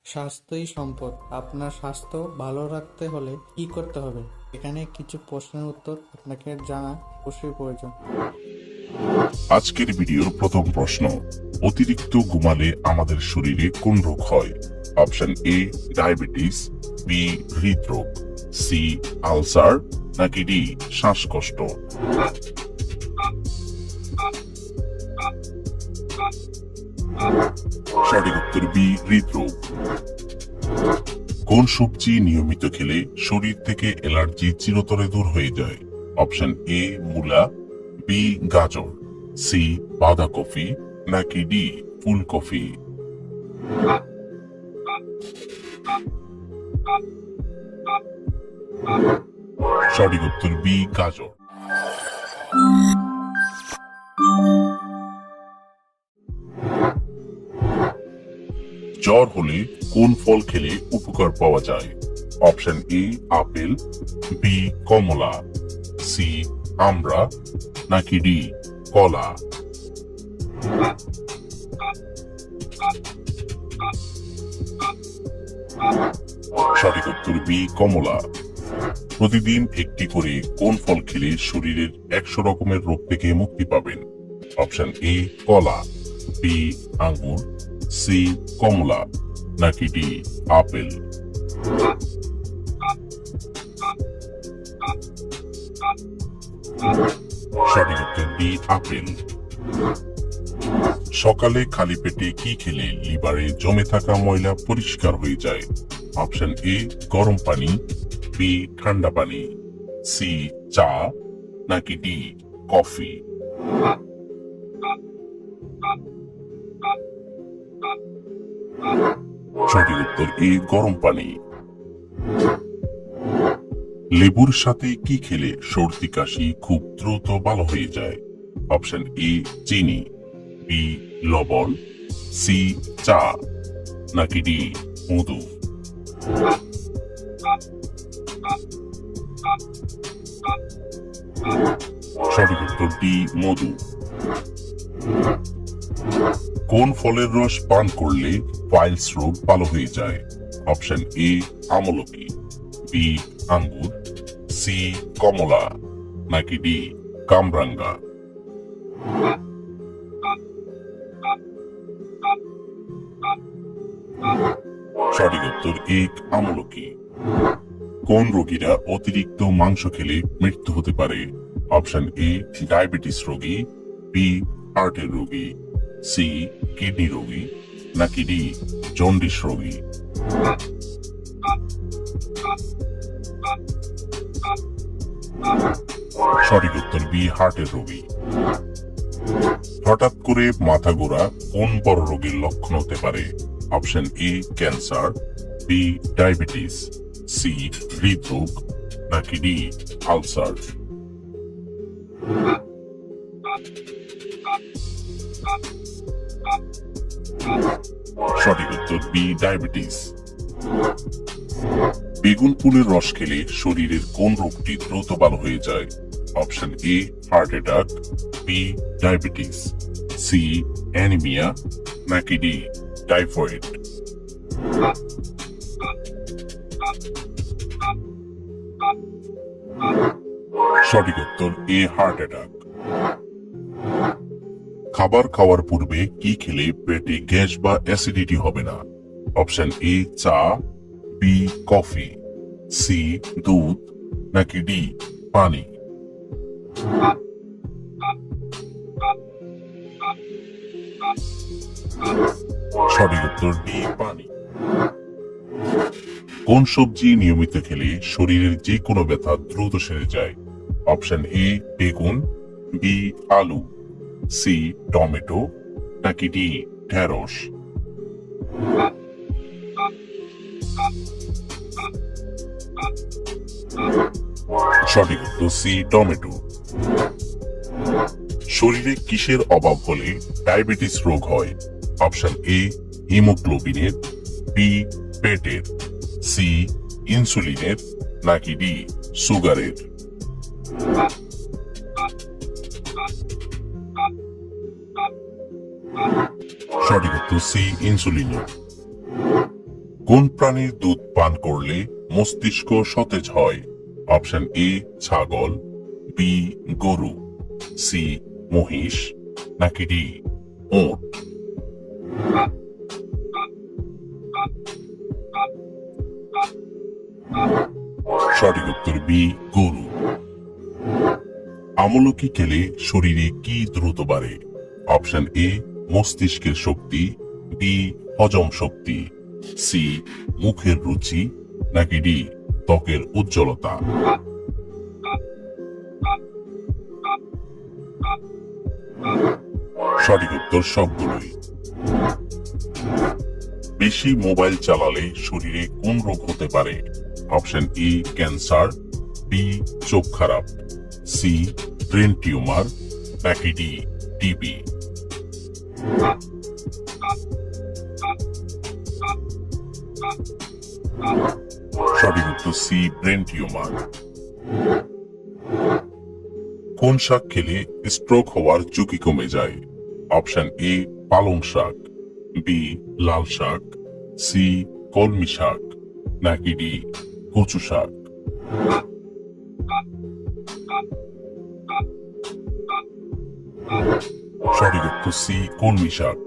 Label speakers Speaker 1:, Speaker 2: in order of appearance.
Speaker 1: স্বাস্থ্যই সম্পদ। আপনার স্বাস্থ্য ভালো রাখতে হলে কি করতে হবে? এখানে কিছু প্রশ্নের উত্তর আপনাকে জানা অবশ্যই প্রয়োজন।
Speaker 2: আজকের ভিডিওর প্রথম প্রশ্ন, অতিরিক্ত ঘুমালে আমাদের শরীরে কোন রোগ হয়? অপশন এ ডায়াবেটিস, বি হৃদরোগ, সি আলসার, নাকি ডি শ্বাসকষ্ট? সঠিক উত্তর বি হৃদরোগ। কোন সবজি নিয়মিত খেলে শরীর থেকে অ্যালার্জি চিরতরে দূর হয়ে যায়? অপশন এ মূলা, বি গাজর, সি বাঁধাকপি, নাকি ডি ফুলকপি? সঠিক উত্তর বি গাজর। জ্বর হলে কোন ফল খেলে উপকার পাওয়া যায়? অপশন এ আপেল, বি কমলা, সি আমড়া, নাকি ডি কলা? সঠিক উত্তর বি কমলা। প্রতিদিন একটি করে কোন ফল খেলে শরীরের 100 রকমের রোগ থেকে মুক্তি পাবেন? অপশন এ কলা, বি আঙ্গুর, সি কমলা, নাকি ডি আপেল? সঠিক উত্তর ডি আপেল। সকালে খালি পেটে কি খেলে লিভারে জমে থাকা ময়লা পরিষ্কার হয়ে যায়? অপশন এ গরম পানি, বি ঠান্ডা পানি, সি চা, নাকি ডি কফি? সঠিক উত্তর এ গরম পানি। লেবুর সাথে কি খেলে সর্দি কাশি খুব দ্রুত ভালো হয়ে যায়? অপশন এ চিনি, বি লবণ, সি চা, নাকি ডি মধু? সঠিক উত্তর ডি মধু। কোন ফলের রস পান করলে পাইলস রোগ ভালো হয়ে যায়? অপশন এ আমলকি, বি আঙ্গুর, সি কমলা, নাকি ডি কামরাঙ্গা? সঠিক উত্তর এ আমলকি। কোন রোগীরা অতিরিক্ত মাংস খেলে মৃত্যু হতে পারে? অপশন এ ডায়াবেটিস রোগী, বি হার্টের রোগী, সি কিডনি রোগী, নাকি ডি জন্ডিস রোগী? সঠিক উত্তর বি হার্টের রোগী। হঠাৎ করে মাথা ঘোরা কোন বড় রোগের লক্ষণ হতে পারে? Option A cancer, B diabetes, C হৃদরোগ, নাকি ডি আলসার? সঠিক উত্তর বি ডায়াবেটিস। বেগুন ফুলের রস খেলে শরীরের কোন রোগটি দ্রুত ভালো হয়ে যায়? Option A heart attack, B diabetes, C anaemia, নাকি ডি টাইফয়েড? সঠিক উত্তর এ হার্ট অ্যাটাক। খাবার খাওয়ার পূর্বে কি খেলে পেটে গ্যাস বা অ্যাসিডিটি হবে না? অপশন এ চা, বি কফি, সি দুধ, নাকি ডি পানি? সঠিক উত্তর ডি পানি। কোন সবজি নিয়মিত খেলে শরীরের যে কোনো ব্যথা দ্রুত সেরে যায়? অপশন এ বেগুন, বি আলু, সি টমেটো, নাকি ডি ঢেঁড়স? সঠিক উত্তর সি টমেটো। শরীরে কিসের অভাব হলে ডায়াবেটিস রোগ হয়? অপশন এ হিমোগ্লোবিনের, বি পেটের, সি ইনসুলিনের, নাকি ডি সুগারের? সঠিক উত্তর সি ইনসুলিনের। কোন প্রাণীর দুধ পান করলে মস্তিষ্ক সতেজ হয়? অপশন এ ছাগল, বি গরু, সি মহিষ, নাকি ডি উট? সঠিক উত্তর বি গরু। আমলকি খেলে শরীরে কি দ্রুত বাড়ে? অপশন এ মস্তিষ্কের শক্তি, বি হজম শক্তি, সি মুখের রুচি, নাকি ডি ত্বকের উজ্জ্বলতা? সঠিক উত্তর সবগুলোই। বেশি মোবাইল চালালে শরীরে কোন রোগ হতে পারে? অপশন এ ক্যান্সার, বি চোখ খারাপ, সি ব্রেন টিউমার, নাকি ডি টিবি? সঠিক উত্তর সি ব্রেন টিউমার। কোন শাক খেলে স্ট্রোক হওয়ার ঝুঁকি কমে যায়? অপশন এ পালং শাক, বি লাল শাক, সি কলমি শাক, নাকি ডি কচু শাক? সঠিক উত্তর সি কলমি শাক।